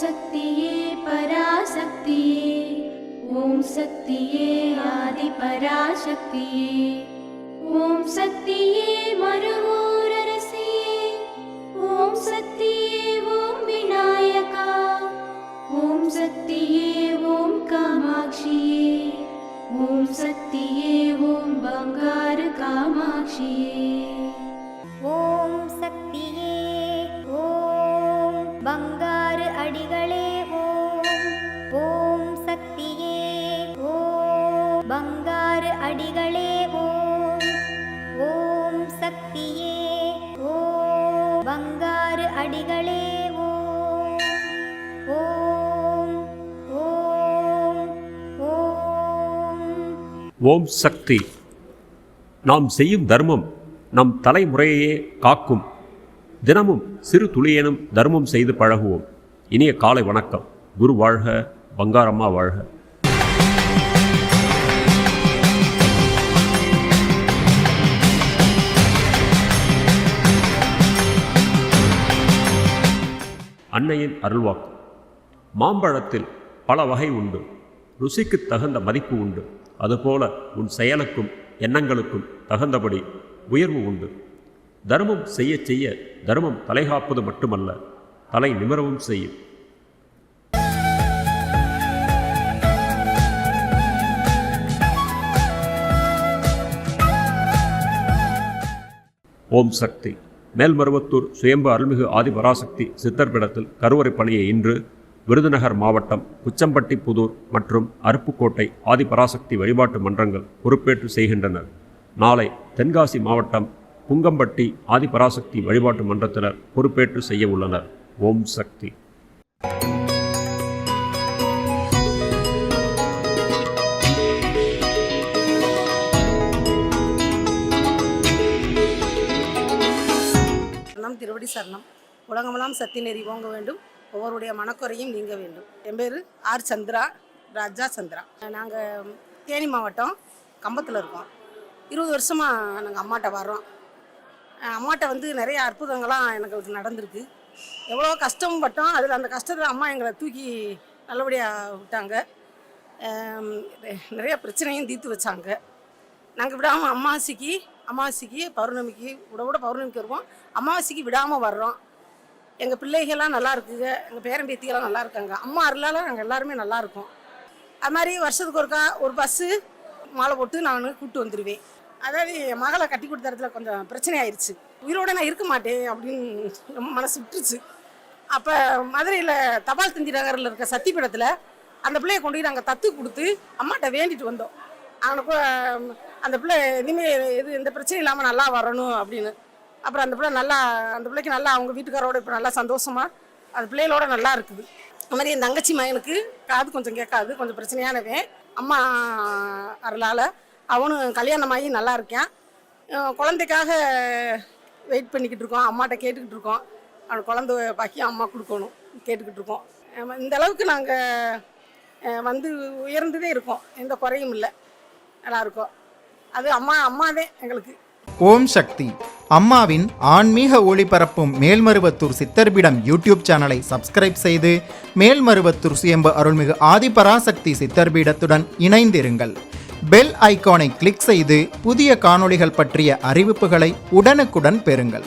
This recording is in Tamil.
சக்தியே பராசக்தியே, ஓம் சக்தியே ஆதி பராசக்தியே, ஓம் சக்தியே மருவூரரசியே, ஓம் சக்தியே ஓம் விநாயகா, ஓம் சக்தியே ஓம் காமாட்சியே, ஓம் சக்தியே ஓம் பங்காரு காமாட்சியே. ஓம் சக்தியே ஓம் பங்காரு அடிகளே ஓம். ஓம் சக்தியே ஓம் பங்காரு அடிகளே ஓம். ஓம் சக்தியே ஓம் பங்காரு அடிகளே ஓம். ஓம் ஓம் ஓம். ஓம் சக்தி. நாம் செய்யும் தர்மம் நம் தலைமுறையையே காக்கும். தினமும் சிறு துளியேனும் தர்மம் செய்து பழகுவோம். இனிய காலை வணக்கம். குரு வாழ்க, பங்காரம்மா வாழ்க. அன்னையின் அருள்வாக்கு. மாம்பழத்தில் பல வகை உண்டு. ருசிக்கு தகுந்த மதிப்பு உண்டு. அதுபோல உன் செயலுக்கும் எண்ணங்களுக்கும் தகுந்தபடி உயர்வு உண்டு. தர்மம் செய்ய செய்ய தர்மம் தலைகாப்பது மட்டுமல்ல, தலை நிமிரவும் செய்யும். ஓம் சக்தி. மேல்மருவத்தூர் சுயம்பு அருள்மிகு ஆதிபராசக்தி சித்தர் பீடத்தில் கருவறை பணியை இன்று விருதுநகர் மாவட்டம் குச்சம்பட்டி புதூர் மற்றும் அருப்புக்கோட்டை ஆதிபராசக்தி வழிபாட்டு மன்றங்கள் பொறுப்பேற்று செய்கின்றனர். நாளை தென்காசி மாவட்டம் புங்கம்பட்டி ஆதிபராசக்தி வழிபாட்டு மன்றத்தினர் பொறுப்பேற்று செய்ய உள்ளனர். ஓம் சக்தி. திருவடி சரணம். உலகமெல்லாம் சக்தி நெறி ஓங்க வேண்டும், ஒவ்வொருடைய மனக்குறையும் நீங்க வேண்டும். என் பேர் ஆர் சந்திரா, ராஜா சந்திரா. நாங்கள் தேனி மாவட்டம் கம்பத்தில் இருக்கோம். 20 வருஷமாக நாங்கள் அம்மாட்ட வர்றோம். அம்மாட்ட நிறைய அற்புதங்கள்லாம் எனக்கு நடந்திருக்கு. எவ்வளோ கஷ்டம் பட்டோம், அதில் அந்த கஷ்டத்தில் அம்மா எங்களை தூக்கி நல்லபடியாக விட்டாங்க. நிறைய பிரச்சனையும் தீர்த்து வச்சாங்க. நாங்கள் விடாமல் அமாவாசைக்கு பௌர்ணமிக்கு விட பௌர்ணமிக்கு வருவோம். அமாவாசைக்கு விடாமல் வர்றோம். எங்கள் பிள்ளைகள்லாம் நல்லா இருக்குங்க, எங்கள் பேரன் பேத்திகள்லாம் நல்லா இருக்காங்க. அம்மா அருளால் நாங்கள் எல்லாருமே நல்லா இருக்கோம். அது மாதிரி வருஷத்துக்கு ஒருக்கா ஒரு பஸ்ஸு மாலை போட்டு நான் கூப்பிட்டு வந்துடுவேன். அதாவது என் மகளை கட்டி கொடுத்த இடத்துல கொஞ்சம் பிரச்சனை ஆயிடுச்சு. உயிரோடு நான் இருக்க மாட்டேன் அப்படின்னு ரொம்ப மனசு விட்டுருச்சு. அப்போ மதுரையில் தபால் தந்தி நகரில் இருக்க சத்திப்பீடத்தில் அந்த பிள்ளையை கொண்டு போய் நாங்கள் தத்து கொடுத்து அம்மாட்ட வேண்டிட்டு வந்தோம். அவனுக்கு அந்த பிள்ளை இனிமேல் எந்த பிரச்சனையும் இல்லாமல் நல்லா வரணும் அப்படின்னு. அப்புறம் அந்த பிள்ளைக்கு நல்லா அவங்க வீட்டுக்காரோட இப்போ நல்லா சந்தோஷமாக அந்த பிள்ளைகளோட நல்லா இருக்குது. அது மாதிரி என் தங்கச்சி மகனுக்கு காது கொஞ்சம் கேட்காது, கொஞ்சம் பிரச்சனையானவன். அம்மா அருளால் அவனும் கல்யாணமாகி நல்லா இருக்கேன். குழந்தைக்காக வெயிட் பண்ணிக்கிட்டு இருக்கோம், அம்மாட்ட கேட்டுக்கிட்டு இருக்கோம். அவன் குழந்தை பாக்கியம் அம்மா கொடுக்கணும் கேட்டுக்கிட்டு இருக்கோம். இந்த அளவுக்கு நாங்கள் உயர்ந்ததே இருக்கோம், எந்த குறையும் இல்லை, நல்லா இருக்கோம். அது அம்மாதே எங்களுக்கு. ஓம் சக்தி. அம்மாவின் ஆன்மீக ஒளிபரப்பும் மேல்மருவத்தூர் சித்தர்பீடம் யூடியூப் சேனலை சப்ஸ்கிரைப் செய்து மேல்மருவத்தூர் சுயம்பு அருள்மிகு ஆதிபராசக்தி சித்தர்பீடத்துடன் இணைந்திருங்கள். பெல் ஐகானை கிளிக் செய்து புதிய காணொளிகள் பற்றிய அறிவிப்புகளை உடனுக்குடன் பெறுங்கள்.